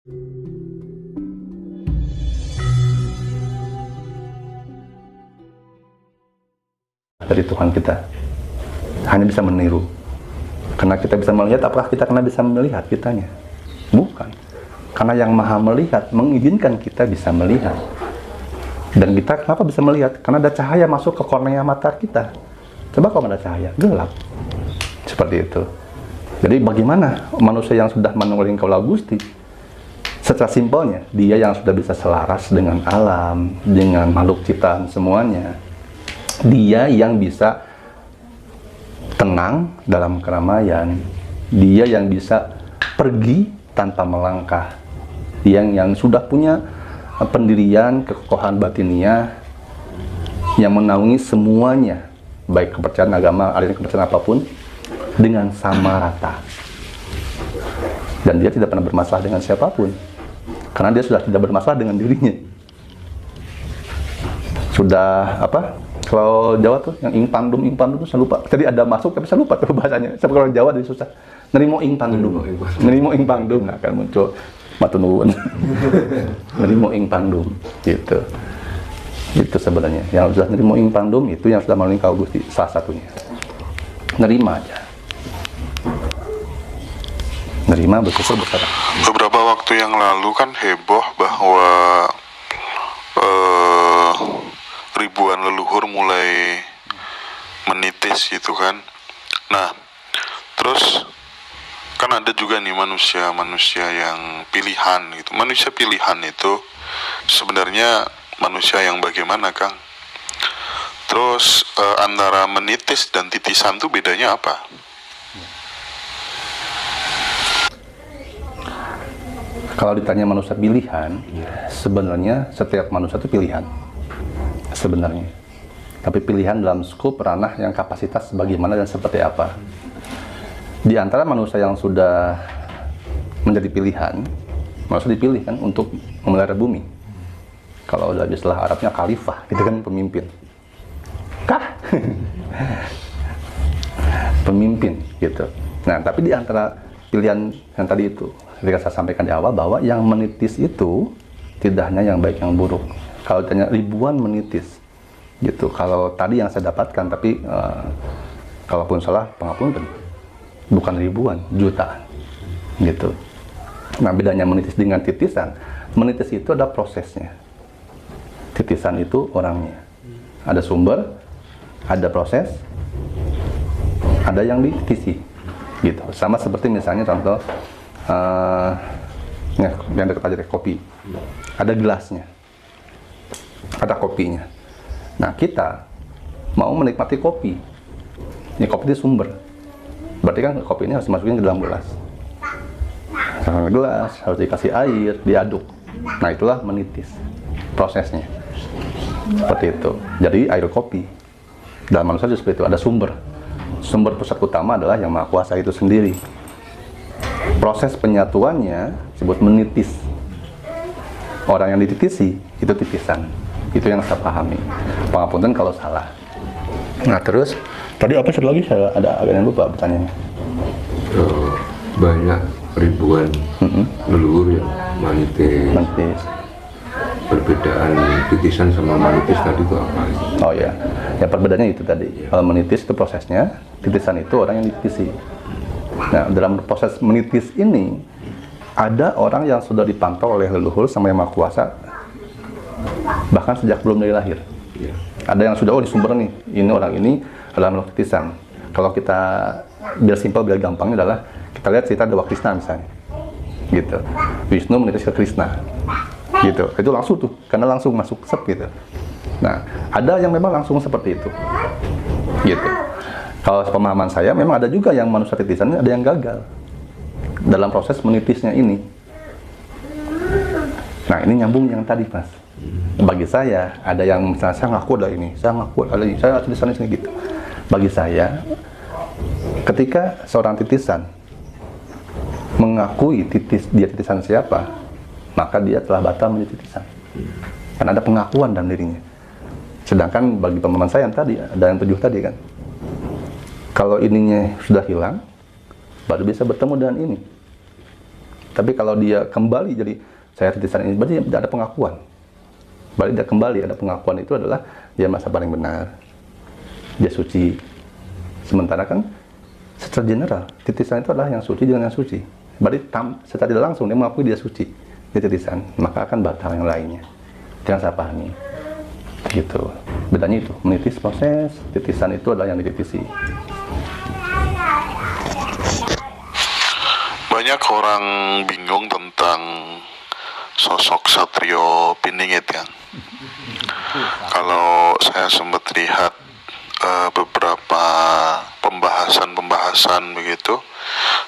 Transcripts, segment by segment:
Dari Tuhan kita hanya bisa meniru. Karena kita bisa melihat, apakah kita karena bisa melihat kitanya? Bukan. Karena yang maha melihat mengizinkan kita bisa melihat. Dan kita kenapa bisa melihat? Karena ada cahaya masuk ke kornea mata kita. Coba kalau ada cahaya, gelap. Seperti itu. Jadi bagaimana manusia yang sudah menenggeling kaulah Gusti? Secara simpelnya, dia yang sudah bisa selaras dengan alam, dengan makhluk ciptaan semuanya. Dia yang bisa tenang dalam keramaian. Dia yang bisa pergi tanpa melangkah. Dia yang sudah punya pendirian, kekokohan batiniah yang menaungi semuanya, baik kepercayaan agama, aliran kepercayaan apapun, dengan sama rata. Dan dia tidak pernah bermasalah dengan siapapun, karena dia sudah tidak bermasalah dengan dirinya. Sudah apa? Kalau Jawa tuh yang ing pandum tuh saya lupa. Tadi ada masuk tapi saya lupa tuh bahasanya. Saya kalau Jawa jadi susah. Nerimo ing pandum akan muncul matur nuwun. Nerimo ing pandum gitu. Itu sebenarnya. Yang sudah nerimo ing pandum itu yang sudah melalui kau Gusti, salah satunya. Nerima aja. Nerima, bersyukur, berserah. Beberapa waktu yang lalu kan heboh bahwa ribuan leluhur mulai menitis gitu kan. Nah, terus kan ada juga nih manusia yang pilihan gitu. Manusia pilihan itu sebenarnya manusia yang bagaimana, Kang? Terus antara menitis dan titisan tuh bedanya apa? Kalau ditanya manusia pilihan, sebenarnya setiap manusia itu pilihan sebenarnya. Tapi pilihan dalam skup ranah yang kapasitas bagaimana dan seperti apa. Di antara manusia yang sudah menjadi pilihan, manusia dipilih kan untuk memelihara bumi. Kalau udah istilah Arabnya khalifah, itu kan pemimpin. Pemimpin gitu. Nah, tapi di antara pilihan yang tadi itu, ketika saya sampaikan di awal bahwa yang menitis itu tidak hanya yang baik yang buruk. Kalau ditanya ribuan menitis gitu. Kalau tadi yang saya dapatkan, tapi kalaupun salah pengapunten, bukan ribuan, jutaan gitu. Nah, bedanya menitis dengan titisan. Menitis itu ada prosesnya. Titisan itu orangnya. Ada sumber, ada proses, ada yang dititisi gitu. Sama seperti misalnya contoh yang dekat aja kopi. Ada gelasnya. Ada kopinya. Nah, kita mau menikmati kopi. Ini kopi itu sumber. Berarti kan kopi ini harus dimasukin ke dalam gelas. Dalam gelas harus dikasih air, diaduk. Nah, itulah menitis prosesnya. Seperti itu. Jadi air kopi dalam manusia juga seperti itu. Ada sumber. Sumber pusat utama adalah yang Maha Kuasa itu sendiri. Proses penyatuannya disebut menitis. Orang yang dititisi itu titisan. Itu yang saya pahami. Pengapunten kalau salah. Nah, terus tadi apa satu lagi saya ada agak lupa pertanyaannya. Banyak ribuan leluhur yang manitis. Perbedaan titisan sama manitis tadi itu apa? Oh ya, ya perbedaannya itu tadi. Kalau menitis itu prosesnya, titisan itu orang yang dititisi. Nah, dalam proses menitis ini ada orang yang sudah dipantau oleh leluhur sama Yang Maha Kuasa bahkan sejak belum dari lahir. Ada yang sudah, oh di sumber nih, ini orang ini adalah makhluk titisan. Kalau kita biar simpel, biar gampangnya adalah kita lihat cerita Dewa Krishna misalnya, gitu. Wisnu menitis ke Krishna, gitu. Itu langsung tuh, karena langsung masuk sep gitu. Nah, ada yang memang langsung seperti itu, gitu. Kalau pemahaman saya, memang ada juga yang manusia titisannya ada yang gagal dalam proses menitisnya ini. Nah, ini nyambung yang tadi, Mas. Bagi saya, ada yang misalnya saya ngaku ada ini, saya ngaku ada ini, saya titisan ini gitu. Bagi saya, ketika seorang titisan mengakui dia titisan siapa, maka dia telah batal menjadi titisan. Karena ada pengakuan dalam dirinya. Sedangkan bagi pemahaman saya yang tadi, ada yang 7 tadi kan, kalau ininya sudah hilang, baru bisa bertemu dengan ini. Tapi kalau dia kembali jadi saya titisan ini, berarti tidak ada pengakuan. Berarti dia kembali ada pengakuan, itu adalah dia merasa paling benar, dia suci. Sementara kan secara general titisan itu adalah yang suci dengan yang suci. Berarti secara tidak langsung dia mengakui dia suci, dia titisan, maka akan batal yang lainnya. Jangan saya pahami. Gitu. Bedanya itu, menitis proses, titisan itu adalah yang dititisi. Banyak orang bingung tentang sosok Satrio Piningit ya. Kalau saya sempat lihat beberapa pembahasan begitu,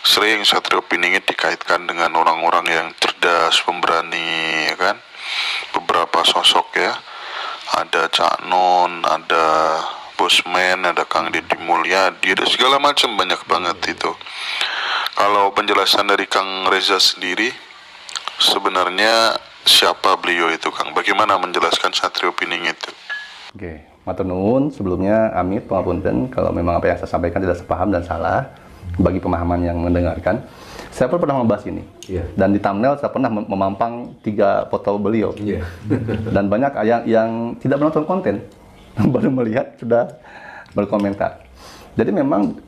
sering Satrio Piningit dikaitkan dengan orang-orang yang cerdas, pemberani, ya kan? Beberapa sosok ya, ada Cak Non, ada Bosman, ada Kang Deddy Mulyadi, ada segala macam, banyak banget itu. Kalau penjelasan dari Kang Reza sendiri, sebenarnya siapa beliau itu, Kang? Bagaimana menjelaskan Satrio Piningit itu? Oke, matur nuwun. Sebelumnya amit pangapunten kalau memang apa yang saya sampaikan tidak sepaham dan salah bagi pemahaman yang mendengarkan. Saya pernah membahas ini. Dan di thumbnail saya pernah memampang 3 foto beliau. Dan banyak yang tidak menonton konten, baru melihat sudah berkomentar. Jadi memang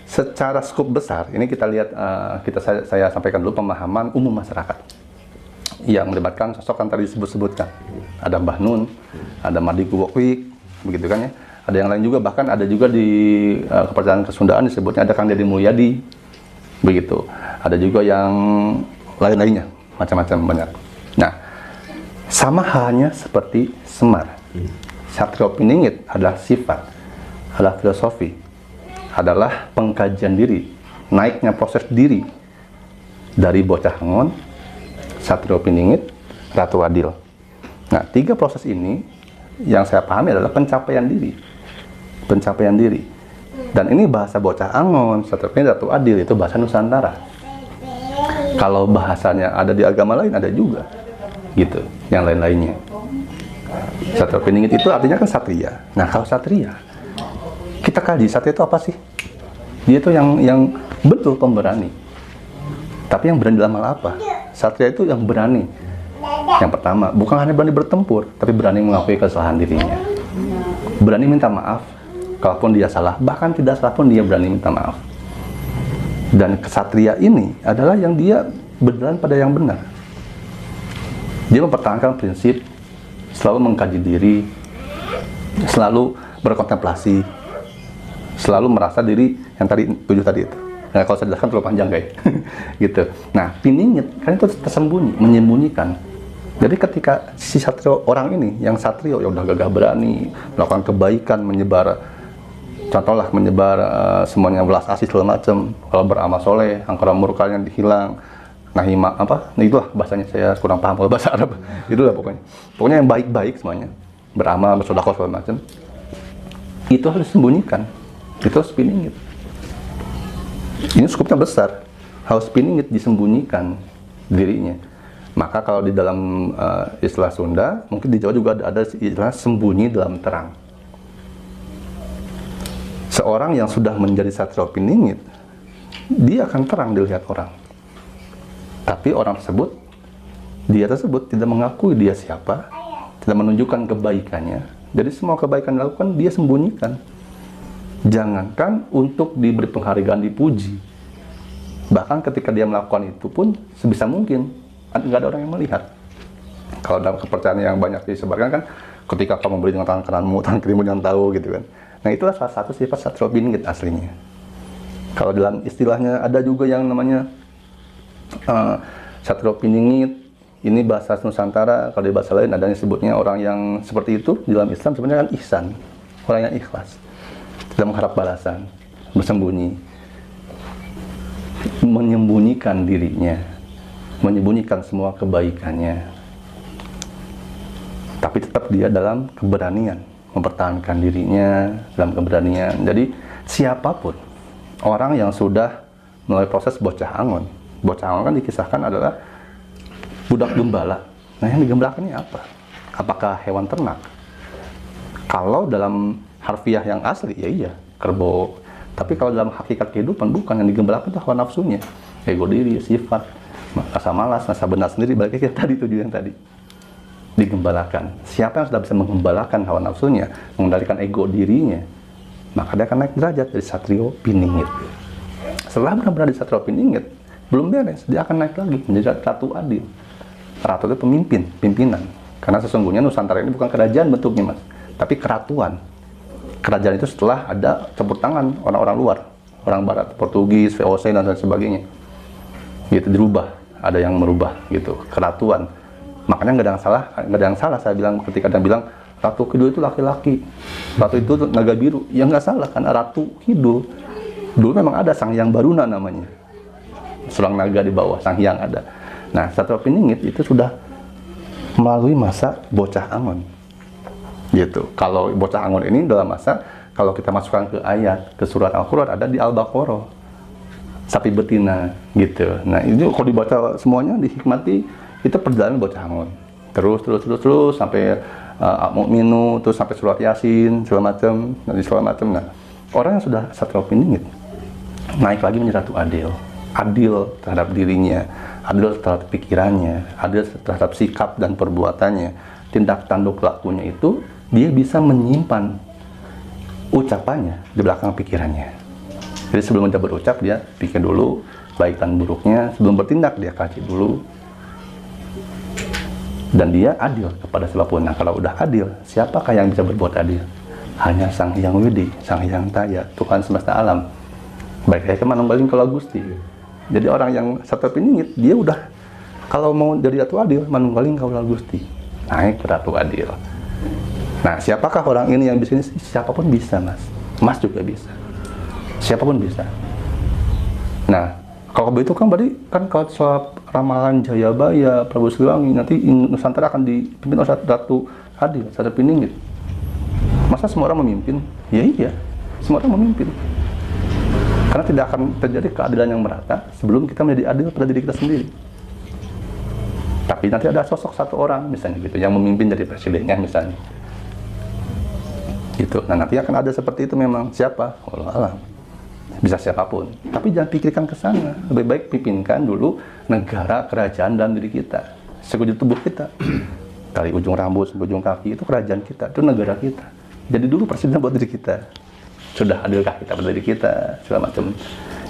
secara skup besar ini kita lihat, saya sampaikan dulu pemahaman umum masyarakat yang melibatkan sosok yang tadi disebut-sebutkan. Ada Mbah Nun, ada Mardi Kuwokwik, begitu kan ya. Ada yang lain juga, bahkan ada juga di kepercayaan Kesundaan disebutnya ada Kang Deddy Mulyadi, begitu. Ada juga yang lain-lainnya, macam-macam banyak. Nah, sama halnya seperti Semar. Satrio Piningit adalah sifat, adalah filosofi, adalah pengkajian diri, naiknya proses diri dari bocah Angon, Satrio Piningit, Ratu Adil. Nah, 3 proses ini yang saya pahami adalah pencapaian diri. Pencapaian diri. Dan ini bahasa bocah Angon, Satrio Piningit, Ratu Adil, itu bahasa Nusantara. Kalau bahasanya ada di agama lain, ada juga. Gitu, yang lain-lainnya. Satrio Piningit itu artinya kan satria. Nah, kalau satria, kita kaji satria itu apa sih? Dia itu yang betul pemberani. Tapi yang berani dalam hal apa? Satria itu yang berani. Yang pertama, bukan hanya berani bertempur, tapi berani mengakui kesalahan dirinya. Berani minta maaf, kalaupun dia salah, bahkan tidak salah pun dia berani minta maaf. Dan kesatria ini adalah yang dia berjalan pada yang benar. Dia mempertahankan prinsip, selalu mengkaji diri, selalu berkontemplasi, selalu merasa diri yang tadi 7 tadi itu. Nah, kalau saya jelaskan terlalu panjang guys. Gitu. Nah, Piningit kan itu tersembunyi, menyembunyikan. Jadi ketika si satrio orang ini, yang satrio yang udah gagah berani melakukan kebaikan, menyebar, contohlah menyebar semuanya belas asih segala macam, kalau beramal soleh, angkara murkanya dihilang, nahima apa? Nah, itulah bahasanya, saya kurang paham kalau bahasa Arab. Itulah pokoknya yang baik-baik semuanya, beramal, bersedekah segala macam. Itu harus disembunyikan. Itu harus Piningit. Ini skupnya besar, harus Piningit disembunyikan dirinya. Maka kalau di dalam istilah Sunda, mungkin di Jawa juga ada istilah sembunyi dalam terang. Seorang yang sudah menjadi Satrio Piningit, dia akan terang dilihat orang. Tapi orang tersebut, dia tersebut tidak mengakui dia siapa, tidak menunjukkan kebaikannya. Jadi semua kebaikan dilakukan, dia sembunyikan. Jangankan untuk diberi penghargaan, dipuji. Bahkan ketika dia melakukan itu pun, sebisa mungkin, nggak ada orang yang melihat. Kalau dalam kepercayaan yang banyak disebarkan kan, ketika kamu beri dengan tangan kananmu, tangan kirimu jangan tahu gitu kan. Nah, itulah salah satu sifat Satrio Piningit aslinya. Kalau dalam istilahnya ada juga yang namanya Satrio Piningit, ini bahasa Nusantara. Kalau di bahasa lain ada yang sebutnya orang yang seperti itu. Di dalam Islam sebenarnya kan ihsan, orang yang ikhlas, tidak mengharap balasan, bersembunyi, menyembunyikan dirinya, menyembunyikan semua kebaikannya, tapi tetap dia dalam keberanian, mempertahankan dirinya dalam keberanian. Jadi siapapun orang yang sudah melalui proses bocah Angon kan dikisahkan adalah budak gembala. Nah, yang digembalakannya apa? Apakah hewan ternak? Kalau dalam harfiah yang asli, ya iya, kerbau. Tapi kalau dalam hakikat kehidupan, bukan. Yang digembalakan itu hawa nafsunya, ego diri, sifat. rasa malas, rasa benar sendiri, balik lagi tadi tujuan yang tadi digembalakan. Siapa yang sudah bisa menggembalakan hawa nafsunya, mengendalikan ego dirinya, maka dia akan naik derajat dari satrio piningit. Setelah benar-benar di satrio piningit, belum beres, dia akan naik lagi menjadi ratu adil. Ratu itu pemimpin, pimpinan. Karena sesungguhnya Nusantara ini bukan kerajaan bentuknya, Mas, tapi keratuan. Kerajaan itu setelah ada campur tangan orang-orang luar, orang barat, Portugis, VOC dan sebagainya. Gitu dirubah, ada yang merubah gitu, keratuan. Makanya nggak ada yang salah saya bilang ketika ada yang bilang Ratu Kidul itu laki-laki, Ratu itu naga biru. Ya nggak salah, karena Ratu Kidul dulu memang ada Sang Hyang Baruna namanya, seorang naga di bawah Sang Hyang ada. Nah, Satrio Piningit itu sudah melalui masa bocah angon gitu. Kalau bocah angon ini dalam masa, kalau kita masukkan ke ayat, ke surat Al-Quran, ada di Al-Baqarah, sapi betina gitu. Nah, itu kalau dibaca semuanya, dihikmati, itu perjalanan bocah angon terus sampai Al-Mu'minu, terus sampai surat Yasin segala macam. Nah, orang yang sudah Satrio Piningit naik lagi menjadi ratu adil terhadap dirinya, adil terhadap pikirannya, adil terhadap sikap dan perbuatannya, tindak tanduk lakunya itu dia bisa menyimpan ucapannya di belakang pikirannya. Jadi sebelum dia berucap, dia pikir dulu baik dan buruknya, sebelum bertindak dia kaji dulu. Dan dia adil kepada siapapun. Nah, kalau udah adil, siapakah yang bisa berbuat adil? Hanya Sang Hyang Widi, Sang Hyang Taya, Tuhan semesta alam. Baik kayak Manunggaling Kala Gusti. Jadi orang yang Satrio Piningit, dia udah kalau mau jadi ratu adil, Manunggaling Kala Gusti, naik ke ratu adil. Nah, siapakah orang ini yang bisa? Siapapun bisa, Mas juga bisa, siapapun bisa. Nah, kalau begitu kan berarti kan kalau soal ramalan Jayabaya, Prabu Siliwangi, nanti Nusantara akan dipimpin oleh ratu adil, Satrio Piningit. Masa semua orang memimpin? Ya iya, semua orang memimpin. Karena tidak akan terjadi keadilan yang merata sebelum kita menjadi adil pada diri kita sendiri. Tapi nanti ada sosok satu orang misalnya gitu yang memimpin jadi presidennya misalnya. Gitu. Nah, nanti akan ada seperti itu memang. Siapa? Wallahu a'lam. Bisa siapapun, tapi jangan pikirkan ke sana. Lebih baik pimpinkan dulu negara, kerajaan dan diri kita, sekujur tubuh kita. Dari ujung rambut sampai ujung kaki itu kerajaan kita, itu negara kita. Jadi dulu presiden buat diri kita. Sudah adilkah kita pada diri kita, segala macam.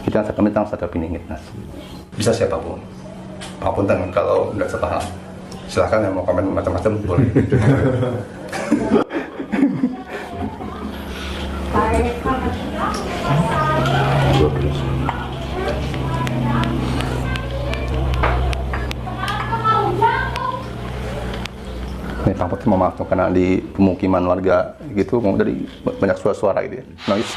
Kita akan tentang Satrio Piningit, Mas. Bisa siapapun. Apapun kalau nggak sepaham, silahkan yang mau komen macam-macam boleh. Ini Kang Putri mau masuk karena di pemukiman warga gitu, dari banyak suara-suara gitu ya, noise.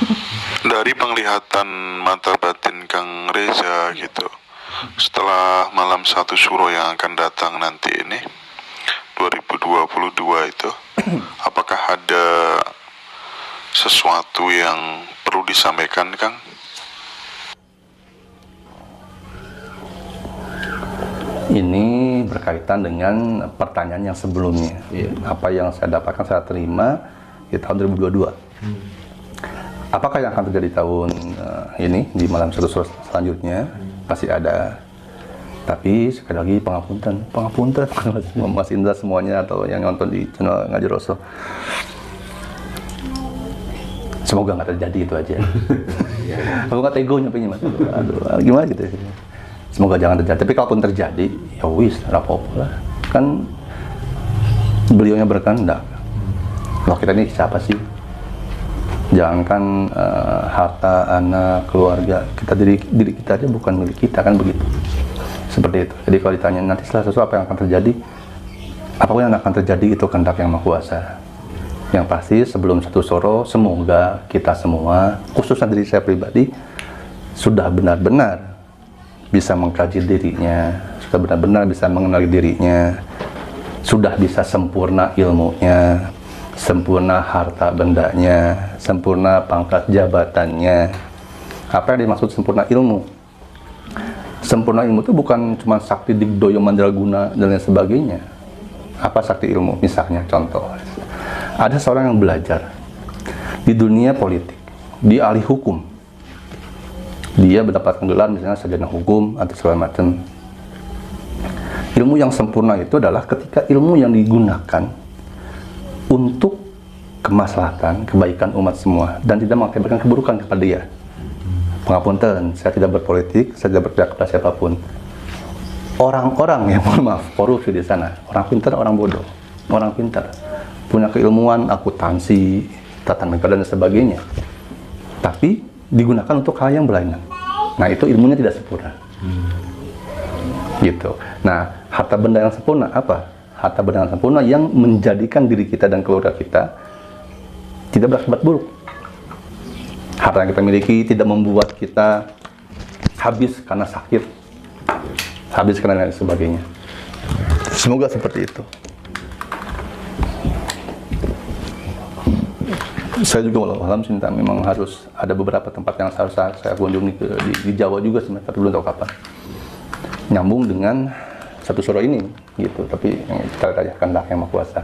Dari penglihatan mata batin Kang Reza gitu, setelah malam 1 Suro yang akan datang nanti ini 2022 itu, apakah ada sesuatu yang perlu disampaikan, Kang? Ini berkaitan dengan pertanyaan yang sebelumnya. Apa yang saya dapatkan, saya terima di tahun 2022. Apakah yang akan terjadi tahun ini di malam 1 Suro selanjutnya? Pasti ada. Tapi sekali lagi pengapunten Mas Indra semuanya atau yang nonton di channel Ngaji Rasul. Semoga nggak terjadi itu aja. Aku nggak tego nyampainya, Mas. Aduh, gimana gitu. Semoga jangan terjadi. Tapi kalaupun terjadi, ya wis, rapopo lah. Kan beliaunya berkehendak. Loh, kita ini siapa sih? Jangankan harta, anak, keluarga, diri kita aja bukan milik kita, kan begitu. Seperti itu. Jadi kalau ditanya nanti setelah sesuatu apa yang akan terjadi, apapun yang akan terjadi itu kehendak Yang Maha Kuasa. Yang pasti sebelum 1 Suro, semoga kita semua, khususnya diri saya pribadi, sudah benar-benar bisa mengkaji dirinya, sudah benar-benar bisa mengenali dirinya, sudah bisa sempurna ilmunya, sempurna harta bendanya, sempurna pangkat jabatannya. Apa yang dimaksud sempurna ilmu? Sempurna ilmu itu bukan cuma sakti digdoyo mandraguna dan lain sebagainya. Apa sakti ilmu? Misalnya contoh, ada seorang yang belajar di dunia politik, dia ahli hukum, dia mendapatkan gelar misalnya sarjana hukum atau segala macam. Ilmu yang sempurna itu adalah ketika ilmu yang digunakan untuk kemaslahatan, kebaikan umat semua, dan tidak mengakibatkan keburukan kepada dia. Pengapunten, saya tidak berpolitik, saya tidak berpihak kepada siapapun. Orang-orang yang, mohon maaf, korupsi di sana, orang pintar, orang bodoh, orang pintar, punya keilmuan, akuntansi, tata negara dan sebagainya, tapi digunakan untuk hal yang berlainan. Nah, itu ilmunya tidak sempurna. Gitu. Nah, harta benda yang sempurna apa? Harta benda yang sempurna yang menjadikan diri kita dan keluarga kita tidak berakibat buruk. Harta yang kita miliki tidak membuat kita habis karena sakit, habis karena lain sebagainya. Semoga seperti itu. Saya juga walau alam cinta memang harus ada beberapa tempat yang harus saya kunjungi di Jawa juga sebenarnya, tapi belum tahu kapan. Nyambung dengan satu surah ini gitu, tapi kita lihat kehendak yang Maha Kuasa.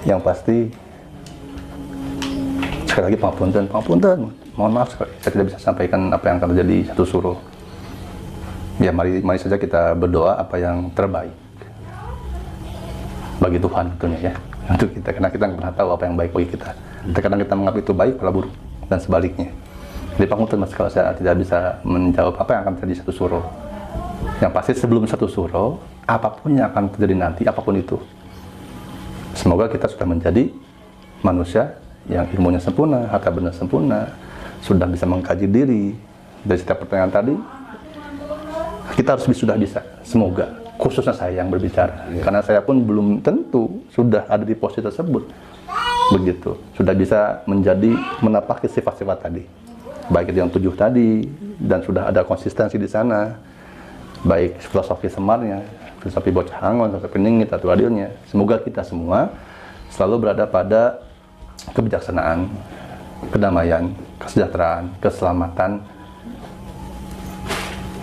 Yang pasti sekali lagi pengapunten, mohon maaf sekali saya tidak bisa sampaikan apa yang akan terjadi satu suruh. Ya mari saja kita berdoa apa yang terbaik bagi Tuhan tentunya ya, untuk kita, karena kita nggak pernah tahu apa yang baik bagi kita. Terkadang kita menganggap itu baik malah buruk dan sebaliknya. Jadi pengapunten mas kalau saya tidak bisa menjawab apa yang akan terjadi satu suruh. Yang pasti sebelum satu suruh, apapun yang akan terjadi nanti, apapun itu, semoga kita sudah menjadi manusia yang ilmunya sempurna, harta benda sempurna, sudah bisa mengkaji diri. Dari setiap pertanyaan tadi, kita harus sudah bisa, semoga, khususnya saya yang berbicara, karena saya pun belum tentu sudah ada di posisi tersebut, begitu, sudah bisa menapaki sifat-sifat tadi, baik itu yang 7 tadi, dan sudah ada konsistensi di sana, baik filosofi semarnya, filosofi bocah angon, filosofi ningit atau adilnya. Semoga kita semua selalu berada pada kebijaksanaan, kedamaian, kesejahteraan, keselamatan,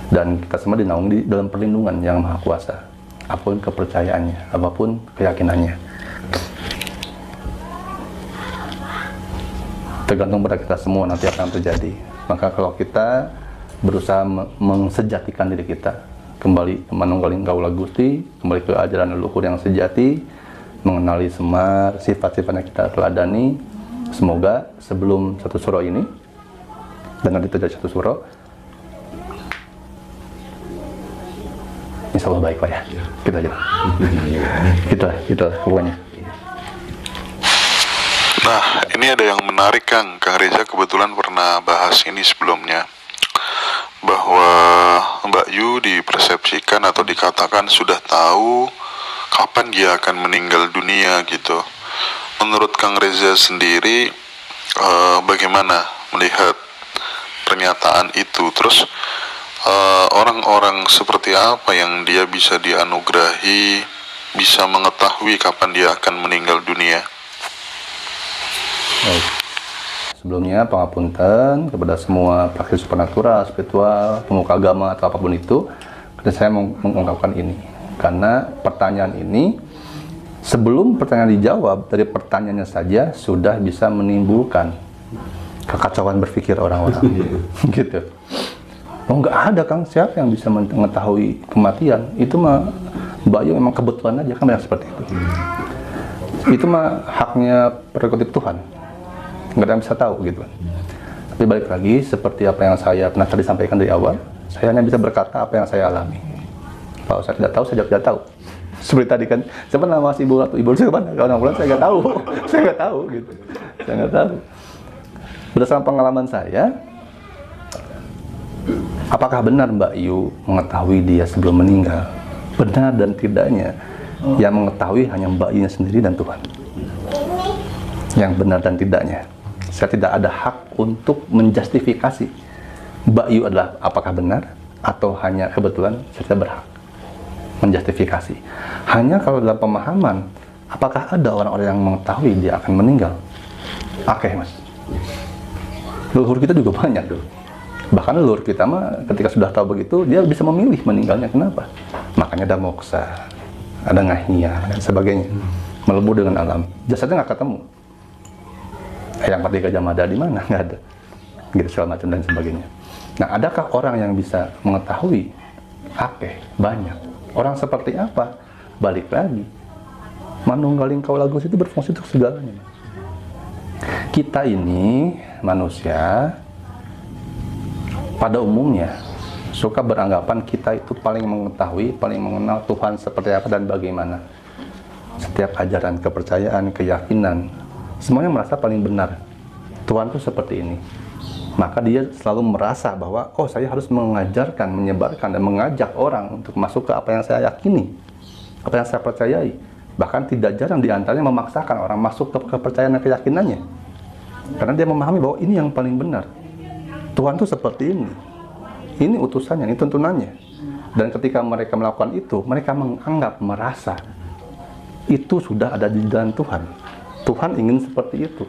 dan kita semua dinaungi dalam perlindungan yang Maha Kuasa, apapun kepercayaannya, apapun keyakinannya. Tergantung pada kita semua nanti apa yang terjadi. Maka kalau kita berusaha mensejatikan diri kita, kembali manunggaling Kaula Gusti, kembali ke ajaran leluhur yang sejati, mengenali Semar, sifat-sifatnya kita teladani. Semoga sebelum satu suro ini, dan nanti terjadi satu suro, insya Allah baik Pak ya. Kita aja. Kita pokoknya. Nah, ini ada yang menarik Kang Reza kebetulan pernah bahas ini sebelumnya, bahwa Mbak Yu dipersepsikan atau dikatakan sudah tahu kapan dia akan meninggal dunia gitu. Menurut Kang Reza sendiri, bagaimana melihat pernyataan itu? Terus orang-orang seperti apa yang dia bisa dianugerahi, bisa mengetahui kapan dia akan meninggal dunia? Baik. Sebelumnya pengapunten kepada semua praktisi supernatural, spiritual, pemuka agama atau apapun itu, saya mau mengungkapkan ini karena pertanyaan ini sebelum pertanyaan dijawab, dari pertanyaannya saja sudah bisa menimbulkan kekacauan berpikir orang-orang. Gitu. Oh nggak ada Kang, siapa yang bisa mengetahui kematian? Itu mah Mbak Yu memang kebetulan aja, kan banyak seperti itu. Itu mah haknya prerogatif Tuhan, nggak ada yang bisa tahu gitu. Tapi balik lagi, seperti apa yang saya pernah tadi sampaikan dari awal, saya hanya bisa berkata apa yang saya alami. Kalau saya tidak tahu, saya tidak tahu. Seperti tadi kan, siapa nama si ibu atau ibu saya mana? Kalau nama saya nggak tahu, saya nggak tahu gitu. Saya nggak tahu. Berdasarkan pengalaman saya, apakah benar Mbak Yu mengetahui dia sebelum meninggal? Benar dan tidaknya, yang mengetahui hanya Mbak Yu sendiri dan Tuhan. Yang benar dan tidaknya, saya tidak ada hak untuk menjustifikasi Mbak Yu adalah apakah benar atau hanya kebetulan. Saya tidak berhak menjustifikasi. Hanya kalau dalam pemahaman, apakah ada orang-orang yang mengetahui dia akan meninggal? Oke, Mas. Leluhur kita juga banyak tuh. Bahkan leluhur kita mah ketika sudah tahu begitu, dia bisa memilih meninggalnya. Kenapa? Makanya ada moksa, ada ngahnya, dan sebagainya. Melebur dengan alam. Jasadnya nggak ketemu. Yang mati Gajah Mada di mana? Nggak ada. Gitu segala macam dan sebagainya. Nah, adakah orang yang bisa mengetahui? Banyak. Orang seperti apa? Balik lagi, manunggaling kaulagus itu berfungsi untuk segalanya. Kita ini manusia pada umumnya suka beranggapan kita itu paling mengetahui, paling mengenal Tuhan seperti apa dan bagaimana. Setiap ajaran, kepercayaan, keyakinan, semuanya merasa paling benar. Tuhan itu seperti ini. Maka dia selalu merasa bahwa, oh saya harus mengajarkan, menyebarkan, dan mengajak orang untuk masuk ke apa yang saya yakini, apa yang saya percayai. Bahkan tidak jarang diantaranya memaksakan orang masuk ke kepercayaan dan keyakinannya. Karena dia memahami bahwa ini yang paling benar. Tuhan itu seperti ini. Ini utusannya, ini tuntunannya. Dan ketika mereka melakukan itu, mereka menganggap, merasa, itu sudah ada di dalam Tuhan. Tuhan ingin seperti itu.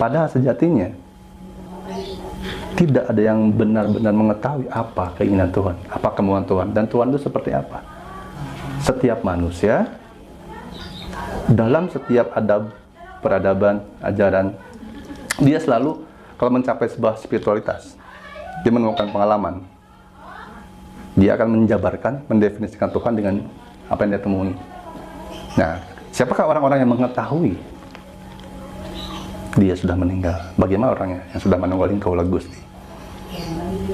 Padahal sejatinya, tidak ada yang benar-benar mengetahui apa keinginan Tuhan, apa kemauan Tuhan, dan Tuhan itu seperti apa. Setiap manusia, dalam setiap adab, peradaban, ajaran, dia selalu, kalau mencapai sebuah spiritualitas, dia menemukan pengalaman, dia akan menjabarkan, mendefinisikan Tuhan dengan apa yang dia temui. Nah, siapakah orang-orang yang mengetahui dia sudah meninggal? Bagaimana orangnya yang sudah menunggalin Kaulah Gusti,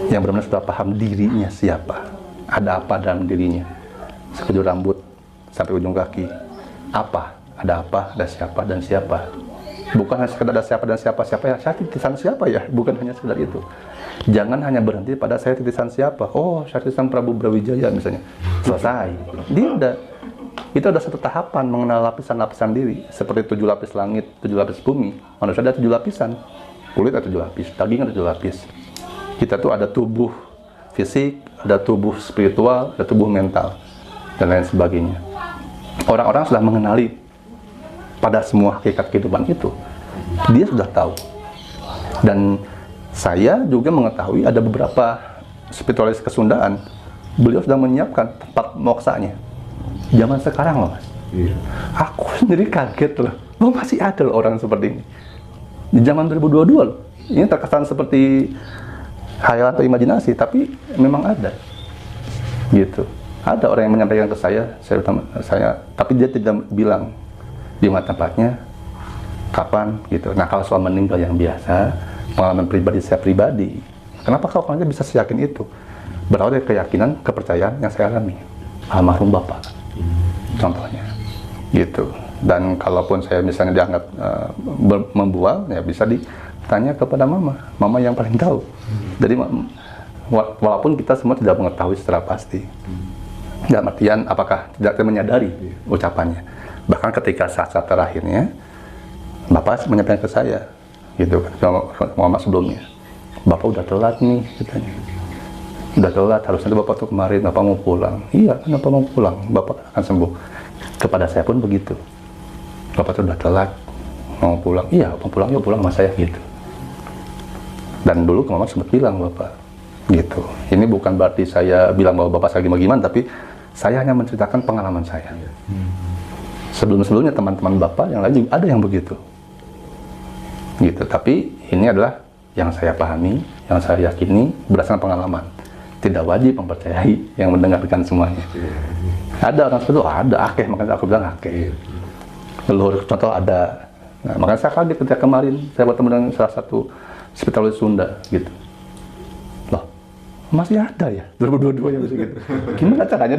yang benar-benar sudah paham dirinya siapa, ada apa dalam dirinya, sekujur rambut sampai ujung kaki, apa, ada siapa dan siapa. Bukan hanya sekedar ada siapa dan siapa ya, saya titisan siapa ya, bukan hanya sekedar itu. Jangan hanya berhenti pada saya titisan siapa. Oh, saya titisan Prabu Brawijaya misalnya, selesai. Tidak. Itu ada satu tahapan mengenal lapisan-lapisan diri, seperti 7 lapis langit, 7 lapis bumi. Manusia ada 7 lapisan, kulit ada 7 lapis, daging ada 7 lapis. Kita tuh ada tubuh fisik, ada tubuh spiritual, ada tubuh mental, dan lain sebagainya. Orang-orang sudah mengenali pada semua hakikat kehidupan itu, dia sudah tahu. Dan saya juga mengetahui ada beberapa spiritualis kesundaan, beliau sudah menyiapkan tempat moksanya. Zaman sekarang loh, Mas. Iya. Aku sendiri kaget loh. Masih ada loh orang seperti ini. Di zaman 2022 loh. Ini terkesan seperti khayalan atau imajinasi, tapi memang ada. Gitu. Ada orang yang menyampaikan ke saya, tapi dia tidak bilang di mana tempatnya, kapan, gitu. Nah, kalau soal meninggal yang biasa, pengalaman pribadi saya pribadi, kenapa kalau orangnya bisa seyakin itu? Berawal dari keyakinan, kepercayaan yang saya alami. Almarhum Bapak. Contohnya, gitu. Dan kalaupun saya misalnya dianggap membual, ya bisa ditanya kepada mama yang paling tahu. Jadi walaupun kita semua tidak mengetahui secara pasti, dalam artian apakah tidak menyadari ucapannya. Bahkan ketika saat-saat terakhirnya, Bapak menyampaikan ke saya, gitu kan, mama sebelumnya, Bapak udah telat nih, katanya. Udah telat, harusnya Bapak tuh kemarin, Bapak mau pulang. Iya, kan Bapak mau pulang, Bapak akan sembuh. Kepada saya pun begitu. Bapak tuh udah telat, mau pulang. Iya, mau pulang, yuk pulang sama saya, gitu. Dan dulu Mama sempat bilang Bapak, gitu. Ini bukan berarti saya bilang bahwa Bapak saya gimana, tapi saya hanya menceritakan pengalaman saya. Sebelum-sebelumnya teman-teman Bapak yang lain juga ada yang begitu. Gitu, tapi ini adalah yang saya pahami, yang saya yakini berdasarkan pengalaman. Tidak wajib mempercayai yang mendengarkan semuanya. Ada orang seperti itu, ada akeh, makanya aku bilang akeh. Leluhur contoh ada. Nah, makanya saya kaget ketika kemarin saya bertemu dengan salah satu spiritualis Sunda, gitu. Loh, masih ada ya 2022 yang bisa gitu. Gimana caranya?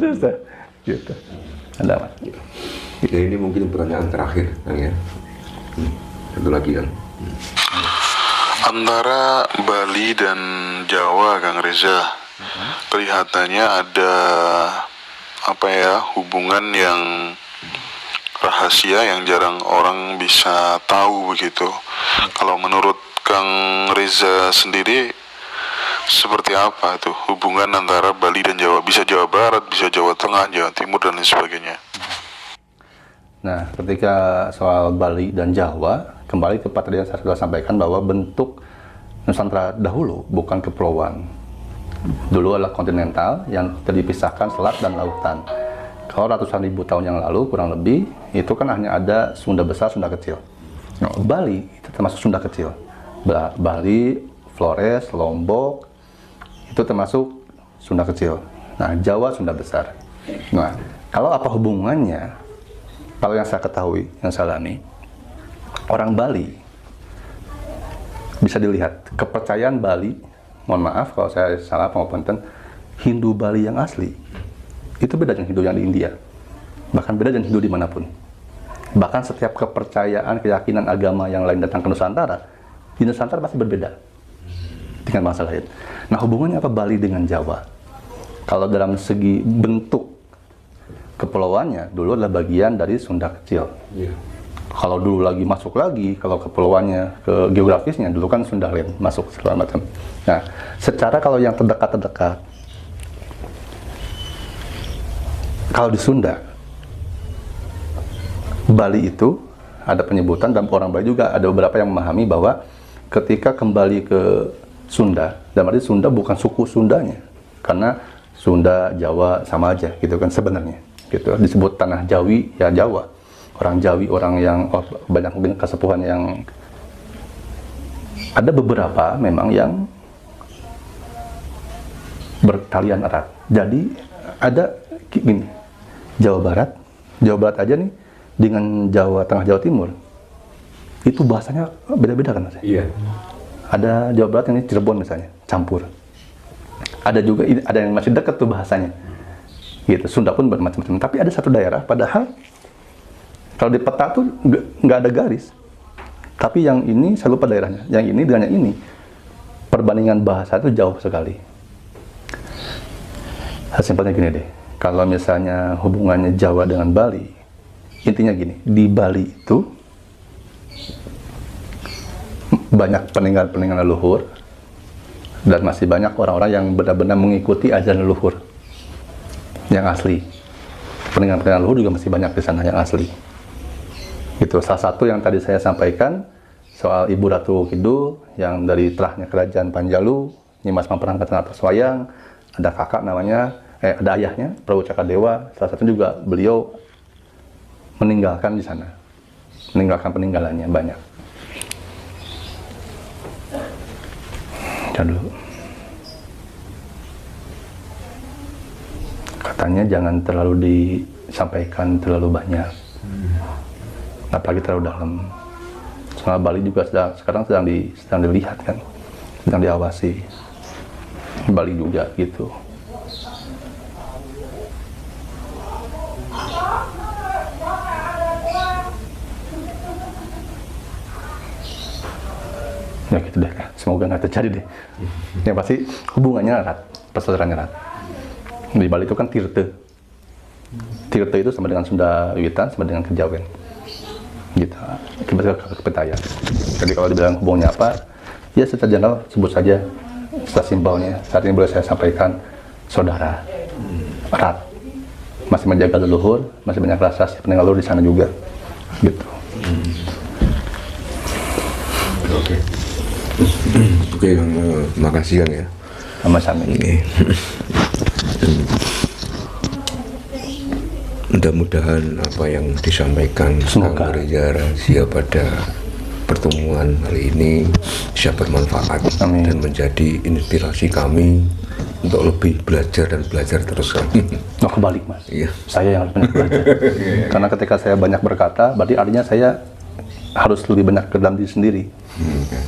Susah, gitu. Ada Mas. Ya, ini mungkin pertanyaan terakhir, Kang ya. Satu lagi kan. Antara Bali dan Jawa, Kang Reza, kelihatannya ada hubungan yang rahasia yang jarang orang bisa tahu begitu. Kalau menurut Kang Reza sendiri, seperti apa tuh hubungan antara Bali dan Jawa? Bisa Jawa Barat, bisa Jawa Tengah, Jawa Timur, dan lain sebagainya. Nah, ketika soal Bali dan Jawa, kembali kepada tadi yang saya sudah sampaikan bahwa bentuk Nusantara dahulu bukan kepulauan. Dulu adalah kontinental yang terpisahkan selat dan lautan. Kalau ratusan ribu tahun yang lalu, kurang lebih, itu kan hanya ada Sunda besar, Sunda kecil. Nah, Bali itu termasuk Sunda kecil. Bali, Flores, Lombok, itu termasuk Sunda kecil. Nah, Jawa Sunda besar. Nah, kalau apa hubungannya? Kalau yang saya ketahui, yang saya alami, orang Bali bisa dilihat kepercayaan Bali. Mohon maaf kalau saya salah pengoponten, Hindu Bali yang asli itu beda dengan Hindu yang di India. Bahkan beda dengan Hindu dimanapun. Bahkan setiap kepercayaan, keyakinan agama yang lain datang ke Nusantara, di Nusantara pasti berbeda dengan bangsa lain. Nah, hubungannya apa Bali dengan Jawa? Kalau dalam segi bentuk kepulauannya, dulu adalah bagian dari Sunda kecil. Iya. Kalau dulu lagi masuk lagi, kalau kepulauannya, ke geografisnya, dulu kan Sunda Land masuk segala macam. Nah, secara kalau yang terdekat-terdekat, kalau di Sunda, Bali itu ada penyebutan, dan orang Bali juga ada beberapa yang memahami bahwa ketika kembali ke Sunda, dan berarti Sunda bukan suku Sundanya, karena Sunda, Jawa sama aja gitu kan sebenarnya. Gitu disebut tanah Jawi, ya Jawa. Orang Jawi, orang yang banyak dengan kesepuhan yang ada beberapa memang yang bertalian erat. Jadi ada gini, Jawa Barat aja nih dengan Jawa Tengah, Jawa Timur itu bahasanya beda-beda kan Mas? Iya. Ada Jawa Barat yang ini Cirebon misalnya, campur. Ada juga ada yang masih dekat tuh bahasanya. Gitu. Sunda pun bermacam-macam. Tapi ada satu daerah, padahal kalau di peta tuh nggak ada garis. Tapi yang ini, saya lupa daerahnya. Yang ini dengan yang ini, perbandingan bahasa itu jauh sekali. Simpelnya gini deh. Kalau misalnya hubungannya Jawa dengan Bali, intinya gini, di Bali itu banyak peninggalan leluhur, dan masih banyak orang-orang yang benar-benar mengikuti ajaran leluhur yang asli. Peninggalan leluhur juga masih banyak di sana yang asli. Itu salah satu yang tadi saya sampaikan soal Ibu Ratu Kidul yang dari terahnya kerajaan Panjalu, Nyimas Mamperangkat atas wayang, ada kakak namanya, ada ayahnya Prabu Cakadewa, salah satu juga beliau meninggalkan di sana, meninggalkan peninggalannya banyak. Coba dulu. Katanya jangan terlalu disampaikan terlalu banyak, apalagi terlalu dalam. Soal Bali juga sekarang sedang dilihat kan, sedang diawasi. Bali juga gitu. Ya gitu deh, semoga nggak terjadi deh. Yang pasti hubungannya erat, persaudaraannya erat. Di Bali itu kan Tirte. Tirte itu sama dengan Sunda Wiwitan, sama dengan Kejawen. Gitu, kita kepetayan. Jadi kalau dibilang hubungannya apa, ya secara general sebut saja, secara simpelnya. Saat ini boleh saya sampaikan, saudara, erat, masih menjaga leluhur, masih banyak rasa peninggalan leluhur di sana juga. Gitu. Oke. Oke, makasih Kang ya. Sama-sama. Mudah-mudahan apa yang disampaikan Kang Gereja Rahasia pada pertemuan kali ini bisa bermanfaat. Amin. Dan menjadi inspirasi kami untuk lebih belajar dan belajar terus kan. Oh, kebalik Mas. Iya. Saya yang harus banyak belajar. Karena ketika saya banyak berkata, berarti artinya saya harus lebih banyak ke dalam diri sendiri.